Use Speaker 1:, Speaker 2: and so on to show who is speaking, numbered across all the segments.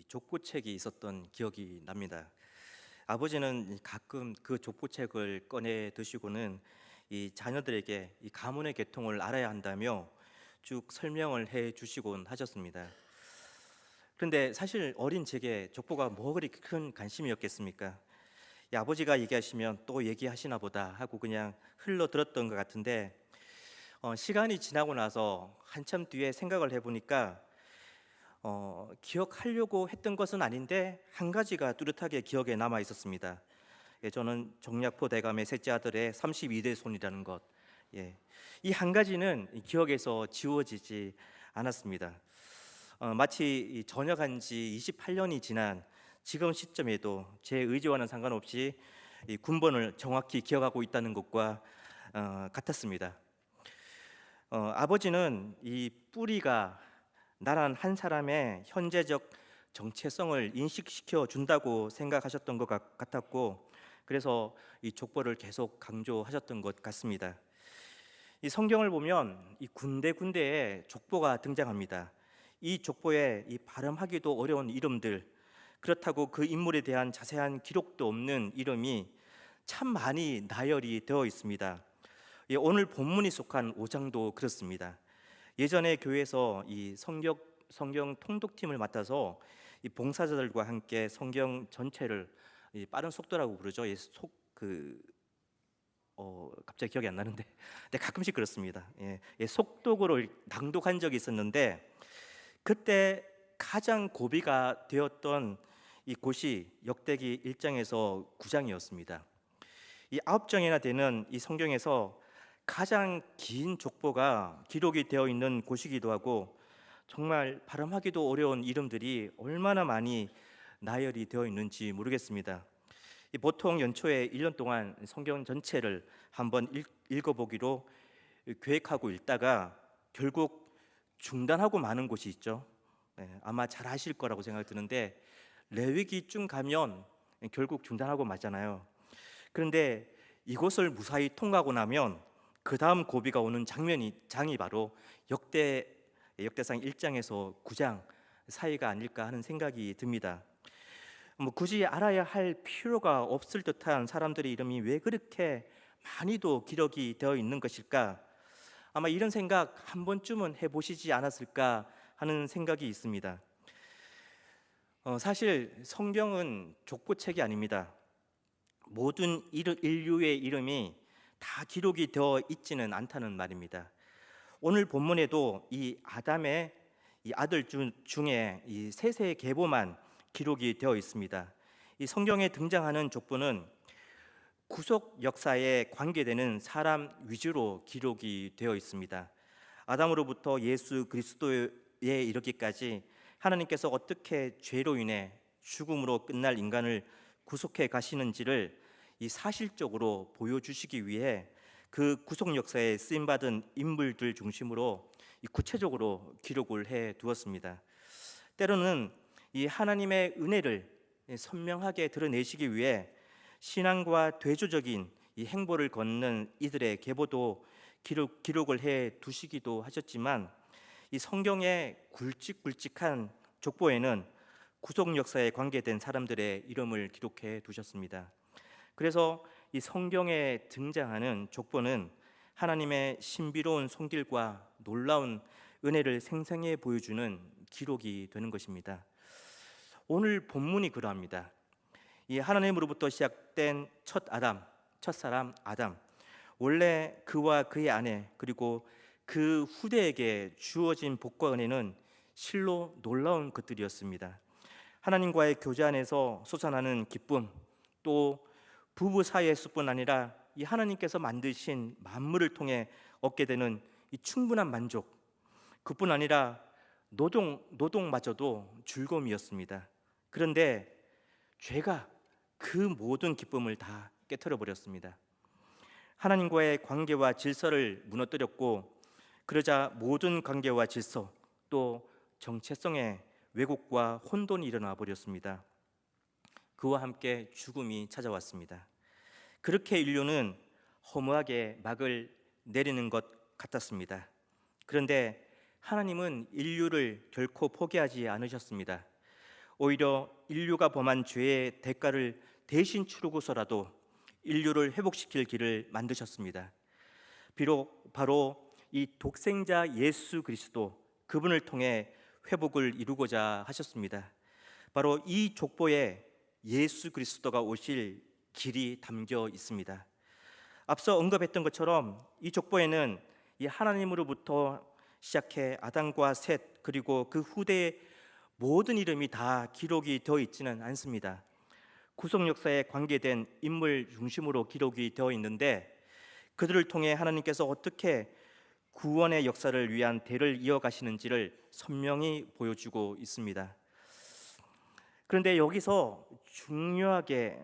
Speaker 1: 이 족보책이 있었던 기억이 납니다. 아버지는 가끔 그 족보책을 꺼내 드시고는 이 자녀들에게 이 가문의 계통을 알아야 한다며 쭉 설명을 해 주시곤 하셨습니다. 그런데 사실 어린 제게 족보가 뭐 그리 큰 관심이었겠습니까? 이 아버지가 얘기하시면 또 얘기하시나 보다 하고 그냥 흘러 들었던 것 같은데, 시간이 지나고 나서 한참 뒤에 생각을 해보니까 기억하려고 했던 것은 아닌데 한 가지가 뚜렷하게 기억에 남아 있었습니다. 예, 저는 정약포 대감의 셋째 아들의 32대 손이라는 것. 예, 이 한 가지는 이 기억에서 지워지지 않았습니다. 마치 이 전역한 지 28년이 지난 지금 시점에도 제 의지와는 상관없이 이 군번을 정확히 기억하고 있다는 것과 같았습니다. 아버지는 이 뿌리가 나란 한 사람의 현재적 정체성을 인식시켜 준다고 생각하셨던 것 같았고, 그래서 이 족보를 계속 강조하셨던 것 같습니다. 이 성경을 보면 이 군데군데에 족보가 등장합니다. 이 족보에 이 발음하기도 어려운 이름들, 그렇다고 그 인물에 대한 자세한 기록도 없는 이름이 참 많이 나열이 되어 있습니다. 예, 오늘 본문이 속한 5장도 그렇습니다. 예전에 교회에서 이 성경 통독팀을 맡아서 이 봉사자들과 함께 성경 전체를 이 빠른 속도라고 부르죠. 갑자기 기억이 안 나는데, 근데 가끔씩 그렇습니다. 속독으로 낭독한 적이 있었는데, 그때 가장 고비가 되었던 이 곳이 역대기 1장에서 9장이었습니다. 이 9장이나 되는 이 성경에서 가장 긴 족보가 기록이 되어 있는 곳이기도 하고, 정말 발음하기도 어려운 이름들이 얼마나 많이 나열이 되어 있는지 모르겠습니다. 보통 연초에 1년 동안 성경 전체를 한번 읽어보기로 계획하고 읽다가 결국 중단하고 마는 곳이 있죠. 아마 잘 아실 거라고 생각이 드는데, 레위기쯤 가면 결국 중단하고 마잖아요. 그런데 이곳을 무사히 통과하고 나면 그 다음 고비가 오는 장이 바로 역대상 1장에서 9장 사이가 아닐까 하는 생각이 듭니다. 굳이 알아야 할 필요가 없을 듯한 사람들의 이름이 왜 그렇게 많이도 기록이 되어 있는 것일까? 아마 이런 생각 한 번쯤은 해보시지 않았을까 하는 생각이 있습니다. 사실 성경은 족보책이 아닙니다. 모든 인류의 이름이 다 기록이 되어 있지는 않다는 말입니다. 오늘 본문에도 이 아담의 이 아들 중에 이 셋의 계보만 기록이 되어 있습니다. 이 성경에 등장하는 족보는 구속 역사에 관계되는 사람 위주로 기록이 되어 있습니다. 아담으로부터 예수 그리스도에 이르기까지 하나님께서 어떻게 죄로 인해 죽음으로 끝날 인간을 구속해 가시는지를 이 사실적으로 보여주시기 위해 그 구속 역사에 쓰임 받은 인물들 중심으로 이 구체적으로 기록을 해 두었습니다. 때로는 이 하나님의 은혜를 선명하게 드러내시기 위해 신앙과 대조적인 이 행보를 걷는 이들의 계보도 기록을 해 두시기도 하셨지만, 이 성경의 굵직굵직한 족보에는 구속 역사에 관계된 사람들의 이름을 기록해 두셨습니다. 그래서 이 성경에 등장하는 족보는 하나님의 신비로운 손길과 놀라운 은혜를 생생히 보여주는 기록이 되는 것입니다. 오늘 본문이 그러합니다. 이 하나님으로부터 시작된 첫사람 아담, 원래 그와 그의 아내 그리고 그 후대에게 주어진 복과 은혜는 실로 놀라운 것들이었습니다. 하나님과의 교제 안에서 솟아나는 기쁨, 또 부부 사이에서뿐 아니라 이 하나님께서 만드신 만물을 통해 얻게 되는 이 충분한 만족, 그뿐 아니라 노동마저도 즐거움이었습니다. 그런데 죄가 그 모든 기쁨을 다 깨트려 버렸습니다. 하나님과의 관계와 질서를 무너뜨렸고, 그러자 모든 관계와 질서 또 정체성의 왜곡과 혼돈이 일어나 버렸습니다. 그와 함께 죽음이 찾아왔습니다. 그렇게 인류는 허무하게 막을 내리는 것 같았습니다. 그런데 하나님은 인류를 결코 포기하지 않으셨습니다. 오히려 인류가 범한 죄의 대가를 대신 치르고서라도 인류를 회복시킬 길을 만드셨습니다. 비록 바로 이 독생자 예수 그리스도, 그분을 통해 회복을 이루고자 하셨습니다. 바로 이 족보에 예수 그리스도가 오실 길이 담겨 있습니다. 앞서 언급했던 것처럼 이 족보에는 이 하나님으로부터 시작해 아담과 셋, 그리고 그 후대의 모든 이름이 다 기록이 되어 있지는 않습니다. 구속 역사에 관계된 인물 중심으로 기록이 되어 있는데, 그들을 통해 하나님께서 어떻게 구원의 역사를 위한 대를 이어가시는지를 선명히 보여주고 있습니다. 그런데 여기서 중요하게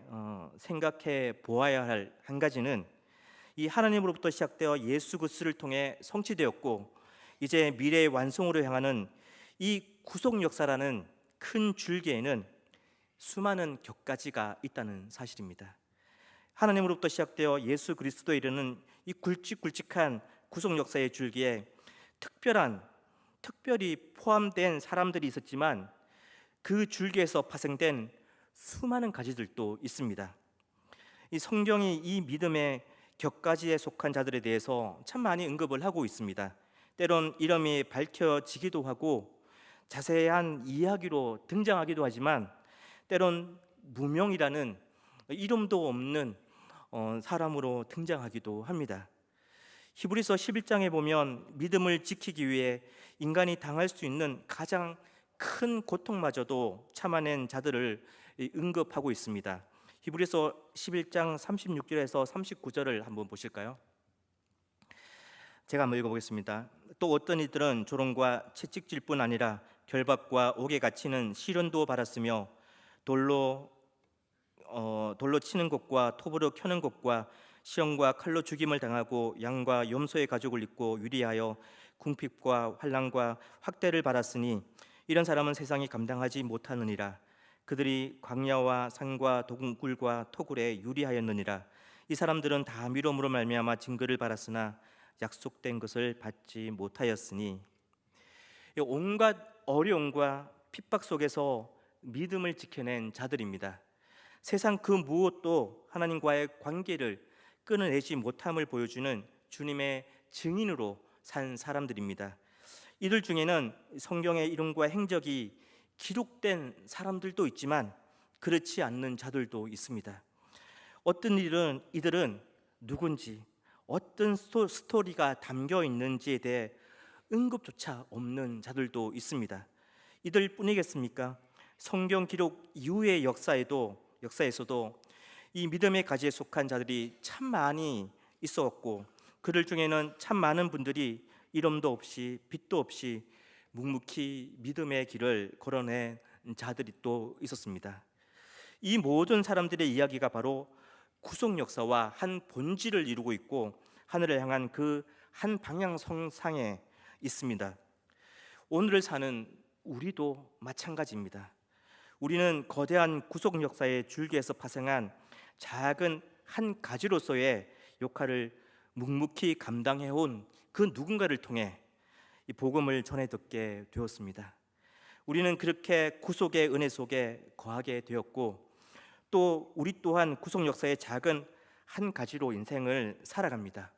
Speaker 1: 생각해 보아야 할 한 가지는, 이 하나님으로부터 시작되어 예수 그리스도를 통해 성취되었고 이제 미래의 완성으로 향하는 이 구속 역사라는 큰 줄기에는 수많은 격가지가 있다는 사실입니다. 하나님으로부터 시작되어 예수 그리스도에 이르는 이 굵직굵직한 구속 역사의 줄기에 특별히 포함된 사람들이 있었지만, 그 줄기에서 파생된 수많은 가지들도 있습니다. 이 성경이 이 믿음의 격가지에 속한 자들에 대해서 참 많이 언급을 하고 있습니다. 때론 이름이 밝혀지기도 하고 자세한 이야기로 등장하기도 하지만, 때론 무명이라는 이름도 없는 사람으로 등장하기도 합니다. 히브리서 11장에 보면 믿음을 지키기 위해 인간이 당할 수 있는 가장 큰 고통마저도 참아낸 자들을 언급하고 있습니다. 히브리서 11장 36절에서 39절을 한번 보실까요? 제가 한번 읽어보겠습니다. 또 어떤 이들은 조롱과 채찍질뿐 아니라 결박과 옥에 갇히는 시련도 받았으며 돌로 치는 것과 톱으로 켜는 것과 시험과 칼로 죽임을 당하고 양과 염소의 가죽을 입고 유리하여 궁핍과 환난과 학대를 받았으니 이런 사람은 세상이 감당하지 못하느니라. 그들이 광야와 산과 동굴과 토굴에 유리하였느니라. 이 사람들은 다 미움으로 말미암아 징계를 받았으나 약속된 것을 받지 못하였으니, 온갖 어려움과 핍박 속에서 믿음을 지켜낸 자들입니다. 세상 그 무엇도 하나님과의 관계를 끊어내지 못함을 보여주는 주님의 증인으로 산 사람들입니다. 이들 중에는 성경의 이름과 행적이 기록된 사람들도 있지만 그렇지 않는 자들도 있습니다. 어떤 이들은 누군지, 어떤 스토리가 담겨 있는지에 대해 언급조차 없는 자들도 있습니다. 이들뿐이겠습니까? 성경 기록 이후의 역사에서도 이 믿음의 가지에 속한 자들이 참 많이 있었고, 그들 중에는 참 많은 분들이 이름도 없이 빛도 없이 묵묵히 믿음의 길을 걸어낸 자들이 또 있었습니다. 이 모든 사람들의 이야기가 바로 구속 역사와 한 본질을 이루고 있고 하늘을 향한 그 한 방향성상에 있습니다. 오늘을 사는 우리도 마찬가지입니다. 우리는 거대한 구속 역사의 줄기에서 파생한 작은 한 가지로서의 역할을 묵묵히 감당해온 그 누군가를 통해 이 복음을 전해 듣게 되었습니다. 우리는 그렇게 구속의 은혜 속에 거하게 되었고, 또 우리 또한 구속 역사의 작은 한 가지로 인생을 살아갑니다.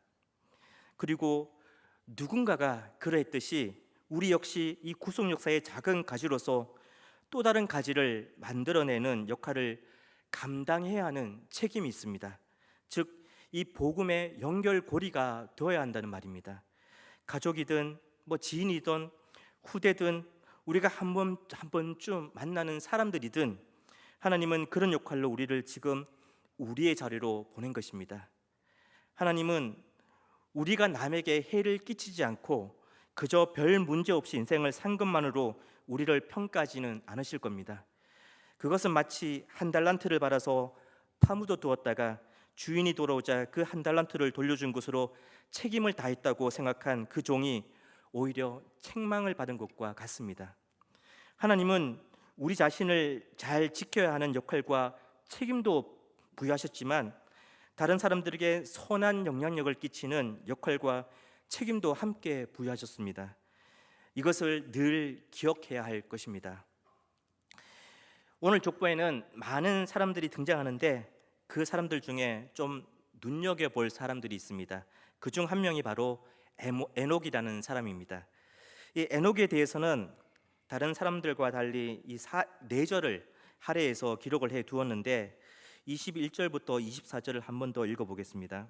Speaker 1: 그리고 누군가가 그러했듯이 우리 역시 이 구속 역사의 작은 가지로서 또 다른 가지를 만들어내는 역할을 감당해야 하는 책임이 있습니다. 즉, 이 복음의 연결고리가 되어야 한다는 말입니다. 가족이든 지인이든 후대든 우리가 한 번쯤 만나는 사람들이든 하나님은 그런 역할로 우리를 지금 우리의 자리로 보낸 것입니다. 하나님은 우리가 남에게 해를 끼치지 않고 그저 별 문제 없이 인생을 산 것만으로 우리를 평가하지는 않으실 겁니다. 그것은 마치 한 달란트를 받아서 파묻어 두었다가 주인이 돌아오자 그 한 달란트를 돌려준 것으로 책임을 다했다고 생각한 그 종이 오히려 책망을 받은 것과 같습니다. 하나님은 우리 자신을 잘 지켜야 하는 역할과 책임도 부여하셨지만 다른 사람들에게 선한 영향력을 끼치는 역할과 책임도 함께 부여하셨습니다. 이것을 늘 기억해야 할 것입니다. 오늘 족보에는 많은 사람들이 등장하는데 그 사람들 중에 좀 눈여겨볼 사람들이 있습니다. 그중 한 명이 바로 에녹이라는 사람입니다. 이 에녹에 대해서는 다른 사람들과 달리 이 4절을 할애해서 기록을 해 두었는데 21절부터 24절을 한 번 더 읽어보겠습니다.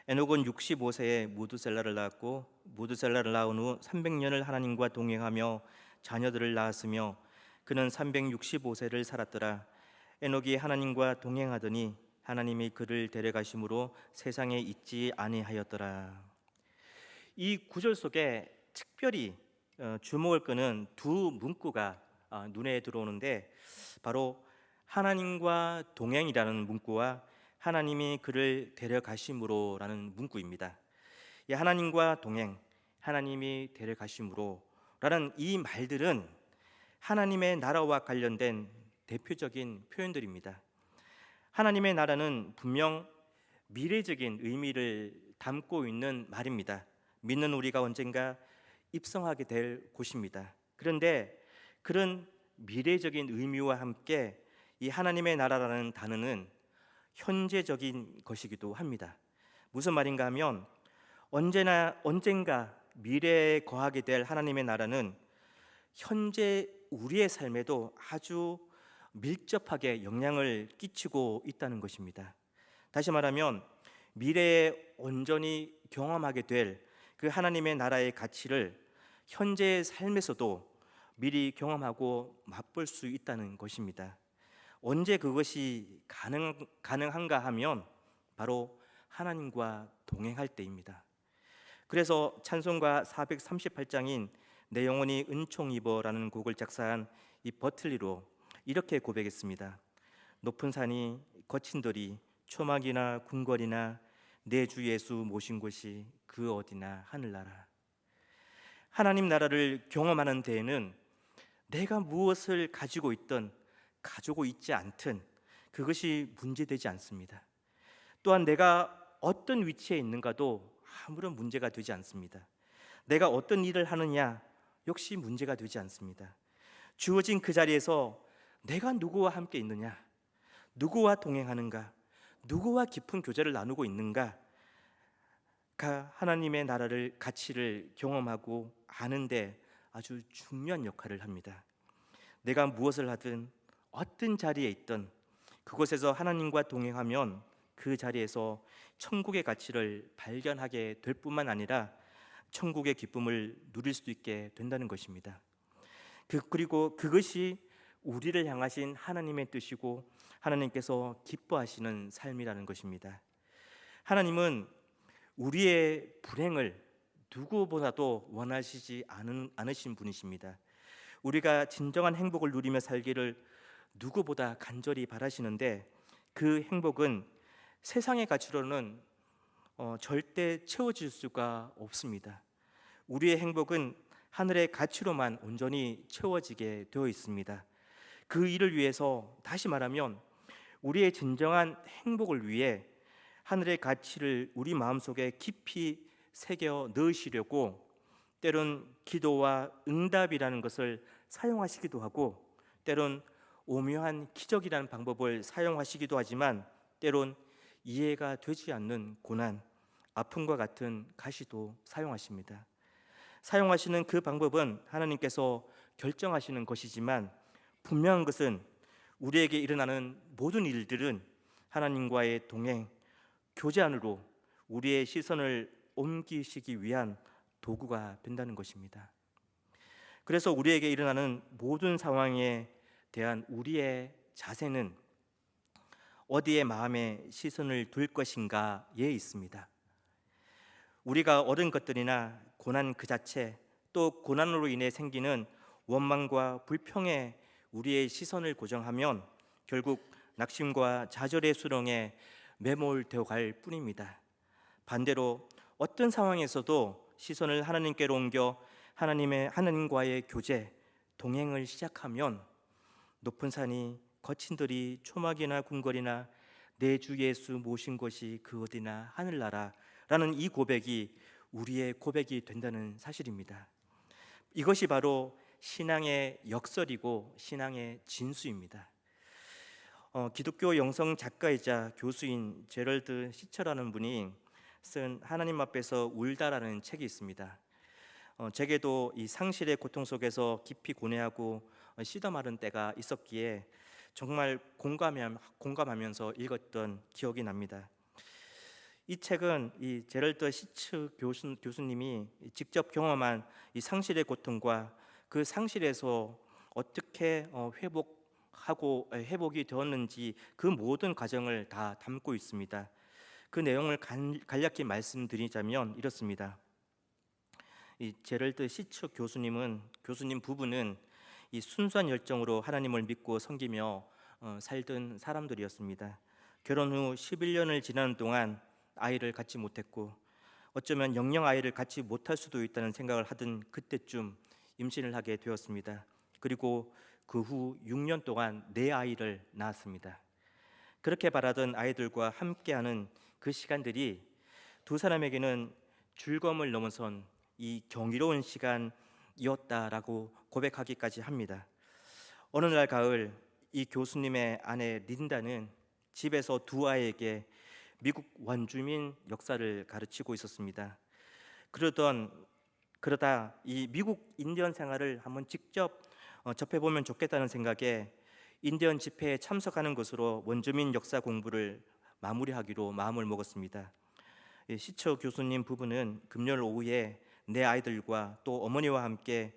Speaker 1: 에녹은 65세에 무두셀라를 낳았고 무두셀라를 낳은 후 300년을 하나님과 동행하며 자녀들을 낳았으며 그는 365세를 살았더라. 에녹이 하나님과 동행하더니 하나님이 그를 데려가심으로 세상에 있지 아니하였더라. 이 구절 속에 특별히 주목을 끄는 두 문구가 눈에 들어오는데 바로 하나님과 동행이라는 문구와 하나님이 그를 데려가심으로라는 문구입니다. 이 하나님과 동행, 하나님이 데려가심으로라는 이 말들은 하나님의 나라와 관련된 대표적인 표현들입니다. 하나님의 나라는 분명 미래적인 의미를 담고 있는 말입니다. 믿는 우리가 언젠가 입성하게 될 곳입니다. 그런데 그런 미래적인 의미와 함께 이 하나님의 나라라는 단어는 현재적인 것이기도 합니다. 무슨 말인가 하면 언젠가 미래에 거하게 될 하나님의 나라는 현재 우리의 삶에도 아주 밀접하게 영향을 끼치고 있다는 것입니다. 다시 말하면 미래에 온전히 경험하게 될 그 하나님의 나라의 가치를 현재의 삶에서도 미리 경험하고 맛볼 수 있다는 것입니다. 언제 그것이 가능한가 하면 바로 하나님과 동행할 때입니다. 그래서 찬송가 438장인 내 영혼이 은총 입어라는 곡을 작사한 이 버틀리로 이렇게 고백했습니다. 높은 산이 거친 들이 초막이나 궁궐이나 내 주 예수 모신 곳이 그 어디나 하늘나라. 하나님 나라를 경험하는 데에는 내가 무엇을 가지고 있든 가지고 있지 않든 그것이 문제되지 않습니다. 또한 내가 어떤 위치에 있는가도 아무런 문제가 되지 않습니다. 내가 어떤 일을 하느냐 역시 문제가 되지 않습니다. 주어진 그 자리에서 내가 누구와 함께 있느냐, 누구와 동행하는가, 누구와 깊은 교제를 나누고 있는가, 하나님의 나라를 가치를 경험하고 아는데 아주 중요한 역할을 합니다. 내가 무엇을 하든 어떤 자리에 있든 그곳에서 하나님과 동행하면 그 자리에서 천국의 가치를 발견하게 될 뿐만 아니라 천국의 기쁨을 누릴 수 있게 된다는 것입니다. 그리고 그것이 우리를 향하신 하나님의 뜻이고 하나님께서 기뻐하시는 삶이라는 것입니다. 하나님은 우리의 불행을 누구보다도 원하시지 않으신 분이십니다. 우리가 진정한 행복을 누리며 살기를 누구보다 간절히 바라시는데 그 행복은 세상의 가치로는 절대 채워질 수가 없습니다. 우리의 행복은 하늘의 가치로만 온전히 채워지게 되어 있습니다. 그 일을 위해서, 다시 말하면 우리의 진정한 행복을 위해 하늘의 가치를 우리 마음속에 깊이 새겨 넣으시려고 때론 기도와 응답이라는 것을 사용하시기도 하고 때론 오묘한 기적이라는 방법을 사용하시기도 하지만 때론 이해가 되지 않는 고난, 아픔과 같은 가시도 사용하십니다. 사용하시는 그 방법은 하나님께서 결정하시는 것이지만 분명한 것은 우리에게 일어나는 모든 일들은 하나님과의 동행, 교제 안으로 우리의 시선을 옮기시기 위한 도구가 된다는 것입니다. 그래서 우리에게 일어나는 모든 상황에 대한 우리의 자세는 어디에 마음의 시선을 둘 것인가에 있습니다. 우리가 얻은 것들이나 고난 그 자체, 또 고난으로 인해 생기는 원망과 불평에 우리의 시선을 고정하면 결국 낙심과 좌절의 수렁에 매몰되어 갈 뿐입니다. 반대로 어떤 상황에서도 시선을 하나님께로 옮겨 하나님과의 교제, 동행을 시작하면 높은 산이 거친 들이 초막이나 궁궐이나 내 주 예수 모신 곳이 그 어디나 하늘나라라는 이 고백이 우리의 고백이 된다는 사실입니다. 이것이 바로 신앙의 역설이고 신앙의 진수입니다. 기독교 영성 작가이자 교수인 제럴드 시처라는 분이 쓴 하나님 앞에서 울다라는 책이 있습니다. 제게도 이 상실의 고통 속에서 깊이 고뇌하고 시더 마른 때가 있었기에 정말 공감하면서 읽었던 기억이 납니다. 이 책은 이 제럴드 시츠 교수님이 직접 경험한 이 상실의 고통과 그 상실에서 어떻게 회복이 되었는지 그 모든 과정을 다 담고 있습니다. 그 내용을 간략히 말씀드리자면 이렇습니다. 이 제럴드 시츠 교수님 부부는 이 순수한 열정으로 하나님을 믿고 섬기며 살던 사람들이었습니다. 결혼 후 11년을 지나는 동안 아이를 갖지 못했고 어쩌면 영영 아이를 갖지 못할 수도 있다는 생각을 하던 그때쯤 임신을 하게 되었습니다. 그리고 그 후 6년 동안 4아이를 낳았습니다. 그렇게 바라던 아이들과 함께하는 그 시간들이 두 사람에게는 즐거움을 넘어선 이 경이로운 시간이었다라고 고백하기까지 합니다. 어느 날 가을 이 교수님의 아내 린다는 집에서 두 아이에게 미국 원주민 역사를 가르치고 있었습니다. 그러다 이 미국 인디언 생활을 한번 직접 접해보면 좋겠다는 생각에 인디언 집회에 참석하는 것으로 원주민 역사 공부를 마무리하기로 마음을 먹었습니다. 시처 교수님 부부는 금요일 오후에 4아이들과 또 어머니와 함께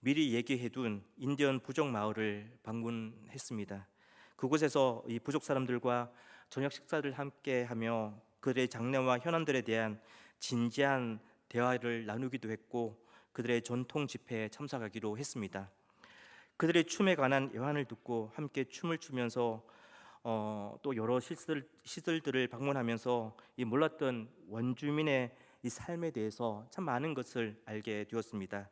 Speaker 1: 미리 얘기해둔 인디언 부족 마을을 방문했습니다. 그곳에서 이 부족 사람들과 저녁 식사를 함께하며 그들의 장래와 현안들에 대한 진지한 대화를 나누기도 했고 그들의 전통 집회에 참석하기로 했습니다. 그들의 춤에 관한 예화를 듣고 함께 춤을 추면서 또 여러 시설들을 방문하면서 이 몰랐던 원주민의 이 삶에 대해서 참 많은 것을 알게 되었습니다.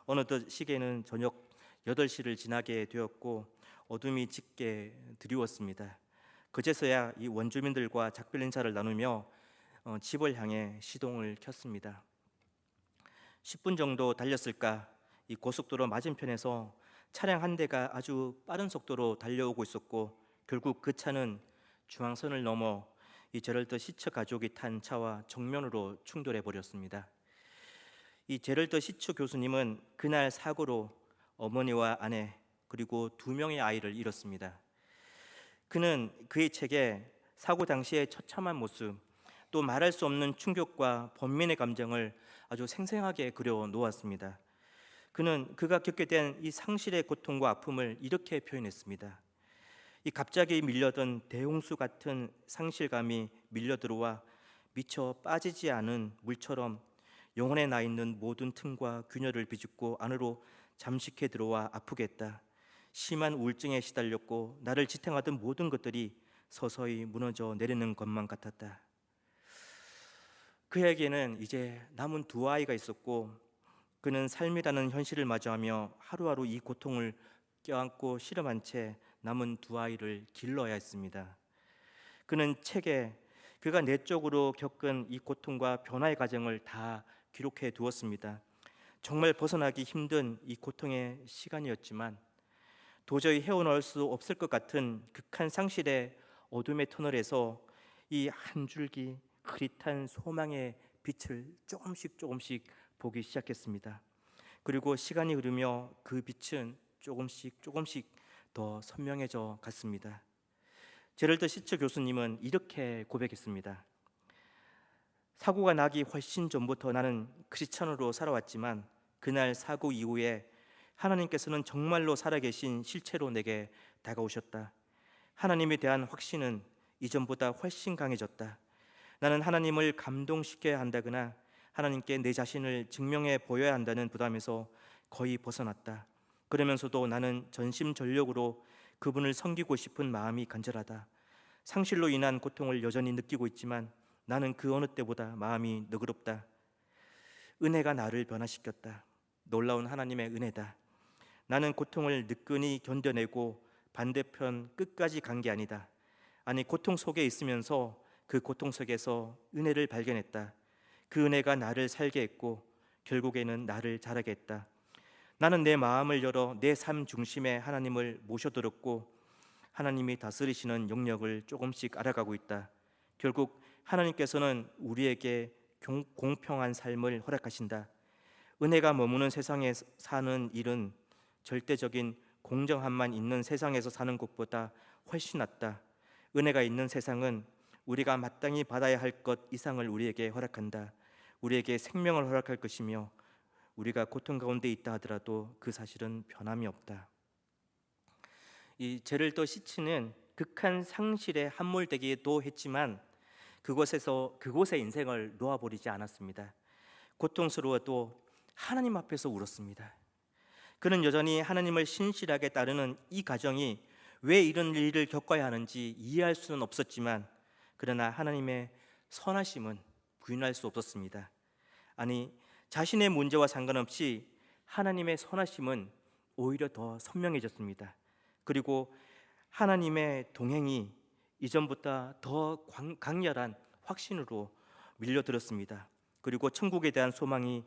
Speaker 1: 어느덧 시계는 저녁 8시를 지나게 되었고 어둠이 짙게 드리웠습니다. 그제서야 이 원주민들과 작별 인사를 나누며 집을 향해 시동을 켰습니다. 10분 정도 달렸을까 이 고속도로 맞은편에서 차량 한 대가 아주 빠른 속도로 달려오고 있었고 결국 그 차는 중앙선을 넘어 이 제럴드 시처 가족이 탄 차와 정면으로 충돌해 버렸습니다. 이 제럴드 시처 교수님은 그날 사고로 어머니와 아내 그리고 2명의 아이를 잃었습니다. 그는 그의 책에 사고 당시의 처참한 모습 또 말할 수 없는 충격과 번민의 감정을 아주 생생하게 그려 놓았습니다. 그는 그가 겪게 된 이 상실의 고통과 아픔을 이렇게 표현했습니다. 이 갑자기 밀려든 대홍수 같은 상실감이 밀려들어와 미처 빠지지 않은 물처럼 영혼에 나 있는 모든 틈과 균열을 비집고 안으로 잠식해 들어와 아프게 했다. 심한 우울증에 시달렸고 나를 지탱하던 모든 것들이 서서히 무너져 내리는 것만 같았다. 그에게는 이제 남은 2아이가 있었고 그는 삶이라는 현실을 마주하며 하루하루 이 고통을 껴안고 씨름한 채 남은 2아이를 길러야 했습니다. 그는 책에 그가 내적으로 겪은 이 고통과 변화의 과정을 다 기록해 두었습니다. 정말 벗어나기 힘든 이 고통의 시간이었지만 도저히 헤어나올 수 없을 것 같은 극한 상실의 어둠의 터널에서 이 한 줄기 흐릿한 소망의 빛을 조금씩 보기 시작했습니다. 그리고 시간이 흐르며 그 빛은 조금씩 더 선명해져 갔습니다. 제럴드 시처 교수님은 이렇게 고백했습니다. 사고가 나기 훨씬 전부터 나는 크리스천으로 살아왔지만 그날 사고 이후에 하나님께서는 정말로 살아계신 실체로 내게 다가오셨다. 하나님에 대한 확신은 이전보다 훨씬 강해졌다. 나는 하나님을 감동시켜야 한다거나 하나님께 내 자신을 증명해 보여야 한다는 부담에서 거의 벗어났다. 그러면서도 나는 전심전력으로 그분을 섬기고 싶은 마음이 간절하다. 상실로 인한 고통을 여전히 느끼고 있지만 나는 그 어느 때보다 마음이 너그럽다. 은혜가 나를 변화시켰다. 놀라운 하나님의 은혜다. 나는 고통을 느끼니 견뎌내고 반대편 끝까지 간 게 아니다. 아니 고통 속에 있으면서 그 고통 속에서 은혜를 발견했다. 그 은혜가 나를 살게 했고 결국에는 나를 자라게 했다. 나는 내 마음을 열어 내 삶 중심에 하나님을 모셔들었고 하나님이 다스리시는 영역을 조금씩 알아가고 있다. 결국 하나님께서는 우리에게 공평한 삶을 허락하신다. 은혜가 머무는 세상에 사는 일은 절대적인 공정함만 있는 세상에서 사는 것보다 훨씬 낫다. 은혜가 있는 세상은 우리가 마땅히 받아야 할 것 이상을 우리에게 허락한다. 우리에게 생명을 허락할 것이며 우리가 고통 가운데 있다 하더라도 그 사실은 변함이 없다. 이 제를더 시츠는 극한 상실에 함몰되기도 했지만 그곳에 인생을 놓아버리지 않았습니다. 고통스러워도 하나님 앞에서 울었습니다. 그는 여전히 하나님을 신실하게 따르는 이 가정이 왜 이런 일을 겪어야 하는지 이해할 수는 없었지만 그러나 하나님의 선하심은 부인할 수 없었습니다. 아니, 자신의 문제와 상관없이 하나님의 선하심은 오히려 더 선명해졌습니다. 그리고 하나님의 동행이 이전보다 더 강렬한 확신으로 밀려들었습니다. 그리고 천국에 대한 소망이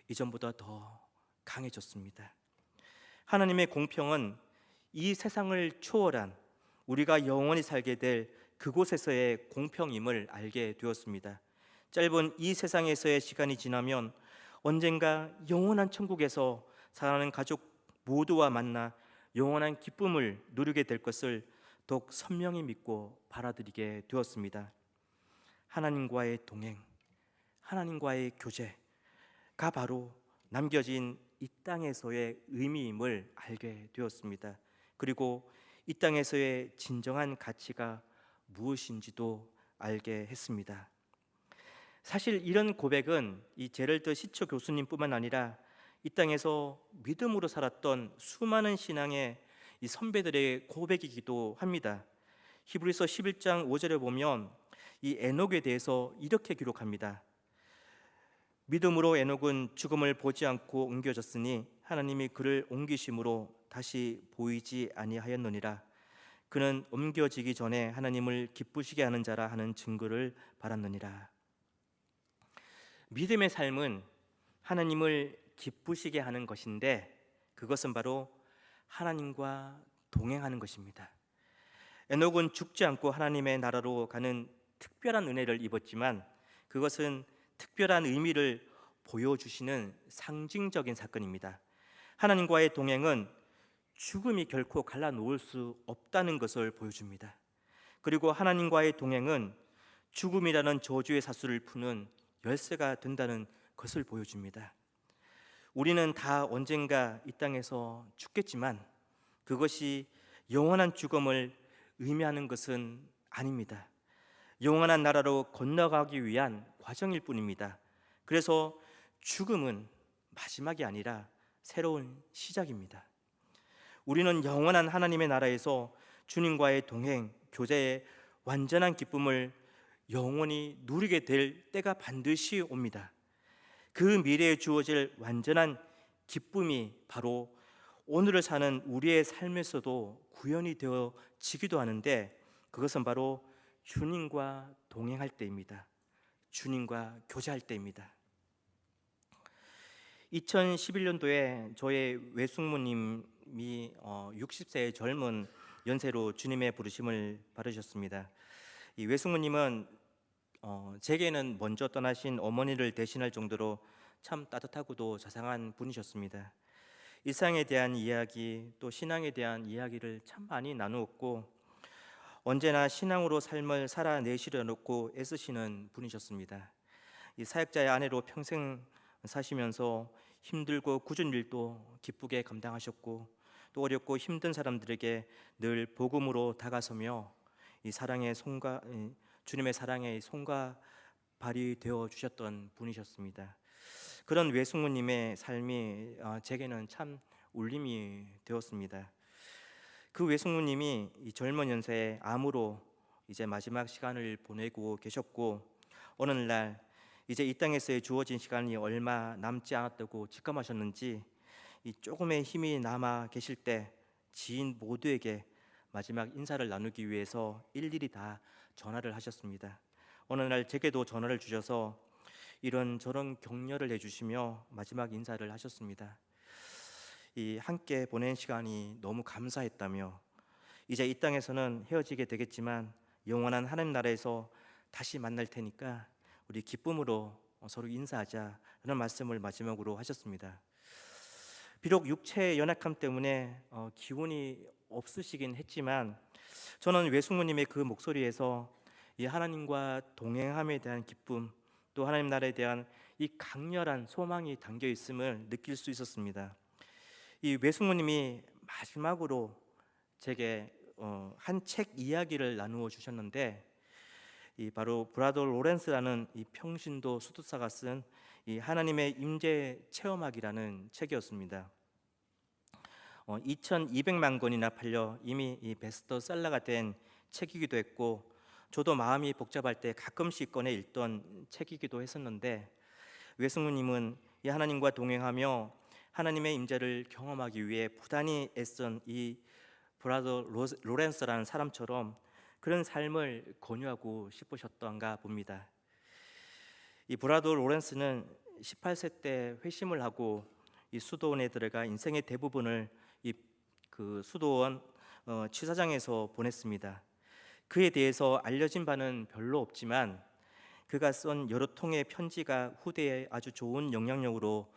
Speaker 1: 이전보다 더 강해졌습니다. 하나님의 공평은 이 세상을 초월한 우리가 영원히 살게 될 그곳에서의 공평임을 알게 되었습니다. 짧은 이 세상에서의 시간이 지나면 언젠가 영원한 천국에서 사랑하는 가족 모두와 만나 영원한 기쁨을 누리게 될 것을 더욱 선명히 믿고 받아들이게 되었습니다. 하나님과의 동행, 하나님과의 교제가 바로 남겨진 이 땅에서의 의미임을 알게 되었습니다. 그리고 이 땅에서의 진정한 가치가 무엇인지도 알게 했습니다. 사실 이런 고백은 이 제럴드 시초 교수님뿐만 아니라 이 땅에서 믿음으로 살았던 수많은 신앙의 이 선배들의 고백이기도 합니다. 히브리서 11장 5절에 보면 이 에녹에 대해서 이렇게 기록합니다. 믿음으로 에녹은 죽음을 보지 않고 옮겨졌으니 하나님이 그를 옮기심으로 다시 보이지 아니하였느니라. 그는 옮겨지기 전에 하나님을 기쁘시게 하는 자라 하는 증거를 받았느니라. 믿음의 삶은 하나님을 기쁘시게 하는 것인데 그것은 바로 하나님과 동행하는 것입니다. 에녹은 죽지 않고 하나님의 나라로 가는 특별한 은혜를 입었지만 그것은 특별한 의미를 보여주시는 상징적인 사건입니다. 하나님과의 동행은 죽음이 결코 갈라놓을 수 없다는 것을 보여줍니다. 그리고 하나님과의 동행은 죽음이라는 저주의 사슬을 푸는 열쇠가 된다는 것을 보여줍니다. 우리는 다 언젠가 이 땅에서 죽겠지만 그것이 영원한 죽음을 의미하는 것은 아닙니다. 영원한 나라로 건너가기 위한 과정일 뿐입니다. 그래서 죽음은 마지막이 아니라 새로운 시작입니다. 우리는 영원한 하나님의 나라에서 주님과의 동행, 교제의 완전한 기쁨을 영원히 누리게 될 때가 반드시 옵니다. 그 미래에 주어질 완전한 기쁨이 바로 오늘을 사는 우리의 삶에서도 구현이 되어지기도 하는데 그것은 바로 주님과 동행할 때입니다. 주님과 교제할 때입니다. 2011년도에 저의 외숙모님이 60세의 젊은 연세로 주님의 부르심을 받으셨습니다. 이 외숙모님은 제게는 먼저 떠나신 어머니를 대신할 정도로 참 따뜻하고도 자상한 분이셨습니다. 일상에 대한 이야기 또 신앙에 대한 이야기를 참 많이 나누었고 언제나 신앙으로 삶을 살아내시려고 애쓰시는 분이셨습니다. 이 사역자의 아내로 평생 사시면서 힘들고 굳은 일도 기쁘게 감당하셨고 또 어렵고 힘든 사람들에게 늘 복음으로 다가서며 이 사랑의 손과 주님의 사랑의 손과 발이 되어 주셨던 분이셨습니다. 그런 외숙모님의 삶이 제게는 참 울림이 되었습니다. 그 외숙모님이 이 젊은 연세에 암으로 이제 마지막 시간을 보내고 계셨고 어느 날 이제 이 땅에서의 주어진 시간이 얼마 남지 않았다고 직감하셨는지 이 조금의 힘이 남아 계실 때 지인 모두에게 마지막 인사를 나누기 위해서 일일이 다 전화를 하셨습니다. 어느 날 제게도 전화를 주셔서 이런저런 격려를 해주시며 마지막 인사를 하셨습니다. 이 함께 보낸 시간이 너무 감사했다며 이제 이 땅에서는 헤어지게 되겠지만 영원한 하나님 나라에서 다시 만날 테니까 우리 기쁨으로 서로 인사하자라는 말씀을 마지막으로 하셨습니다. 비록 육체의 연약함 때문에 기운이 없으시긴 했지만 저는 외숙모님의 그 목소리에서 이 하나님과 동행함에 대한 기쁨, 또 하나님 나라에 대한 이 강렬한 소망이 담겨 있음을 느낄 수 있었습니다. 이 외숙모님이 마지막으로 제게 한 책 이야기를 나누어 주셨는데, 이 바로 브라더 로렌스라는 이 평신도 수도사가 쓴 이 하나님의 임재 체험학이라는 책이었습니다. 2,200만 권이나 팔려 이미 이 베스트셀러가 된 책이기도 했고, 저도 마음이 복잡할 때 가끔씩 꺼내 읽던 책이기도 했었는데, 외숙모님은 이 하나님과 동행하며 하나님의 임재를 경험하기 위해 부단히 애쓴 이 브라더 로렌스라는 사람처럼 그런 삶을 권유하고 싶으셨던가 봅니다. 이 브라더 로렌스는 18세 때 회심을 하고 이 수도원에 들어가 인생의 대부분을 이 그 수도원 취사장에서 보냈습니다. 그에 대해서 알려진 바는 별로 없지만 그가 쓴 여러 통의 편지가 후대에 아주 좋은 영향력으로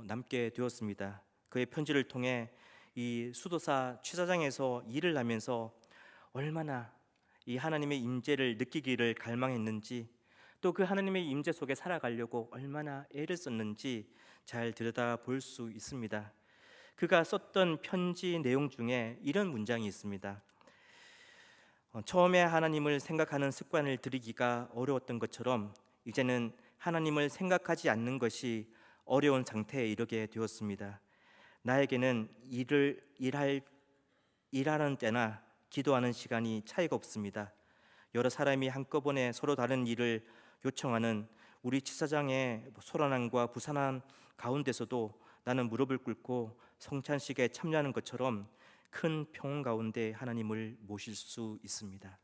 Speaker 1: 남게 되었습니다. 그의 편지를 통해 이 수도사 취사장에서 일을 하면서 얼마나 이 하나님의 임재를 느끼기를 갈망했는지, 또 그 하나님의 임재 속에 살아가려고 얼마나 애를 썼는지 잘 들여다볼 수 있습니다. 그가 썼던 편지 내용 중에 이런 문장이 있습니다. 처음에 하나님을 생각하는 습관을 들이기가 어려웠던 것처럼 이제는 하나님을 생각하지 않는 것이 어려운 상태에 이르게 되었습니다. 나에게는 일하는 때나 기도하는 시간이 차이가 없습니다. 여러 사람이 한꺼번에 서로 다른 일을 요청하는 우리 지사장의 소란함과 부산함 가운데서도 나는 무릎을 꿇고 성찬식에 참여하는 것처럼 큰 평온 가운데 하나님을 모실 수 있습니다.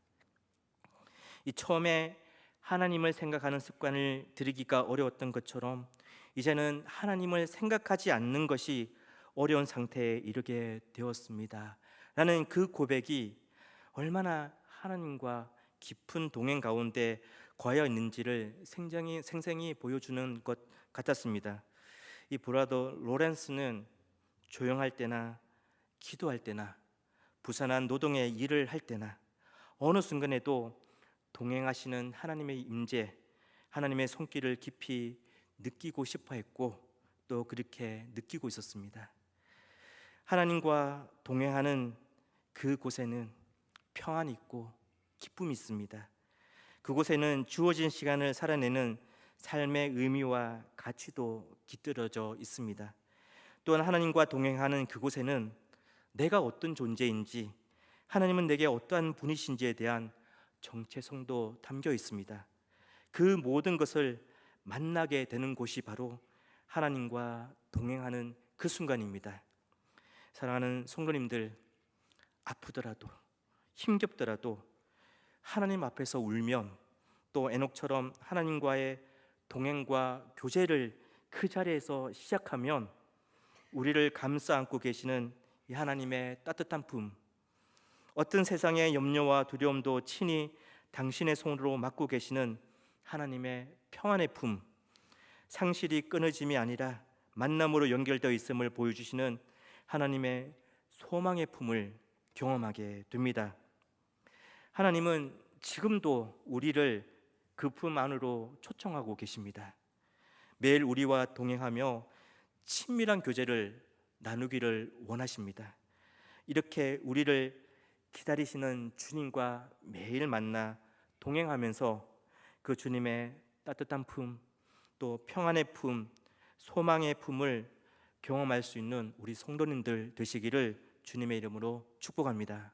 Speaker 1: 이 처음에 하나님을 생각하는 습관을 들이기가 어려웠던 것처럼 이제는 하나님을 생각하지 않는 것이 어려운 상태에 이르게 되었습니다 라는 그 고백이 얼마나 하나님과 깊은 동행 가운데 거하여 있는지를 생생히 보여주는 것 같았습니다. 이 브라더 로렌스는 조용할 때나 기도할 때나 부산한 노동의 일을 할 때나 어느 순간에도 동행하시는 하나님의 임재, 하나님의 손길을 깊이 느끼고 싶어 했고 또 그렇게 느끼고 있었습니다. 하나님과 동행하는 그곳에는 평안이 있고 기쁨이 있습니다. 그곳에는 주어진 시간을 살아내는 삶의 의미와 가치도 깃들어져 있습니다. 또한 하나님과 동행하는 그곳에는 내가 어떤 존재인지, 하나님은 내게 어떠한 분이신지에 대한 정체성도 담겨 있습니다. 그 모든 것을 만나게 되는 곳이 바로 하나님과 동행하는 그 순간입니다. 사랑하는 성도님들, 아프더라도 힘겹더라도 하나님 앞에서 울면 또 에녹처럼 하나님과의 동행과 교제를 그 자리에서 시작하면 우리를 감싸 안고 계시는 이 하나님의 따뜻한 품, 어떤 세상의 염려와 두려움도 친히 당신의 손으로 맡고 계시는 하나님의 평안의 품, 상실이 끊어짐이 아니라 만남으로 연결되어 있음을 보여주시는 하나님의 소망의 품을 경험하게 됩니다. 하나님은 지금도 우리를 그 품 안으로 초청하고 계십니다. 매일 우리와 동행하며 친밀한 교제를 나누기를 원하십니다. 이렇게 우리를 기다리시는 주님과 매일 만나 동행하면서 그 주님의 따뜻한 품, 또 평안의 품, 소망의 품을 경험할 수 있는 우리 성도님들 되시기를 주님의 이름으로 축복합니다.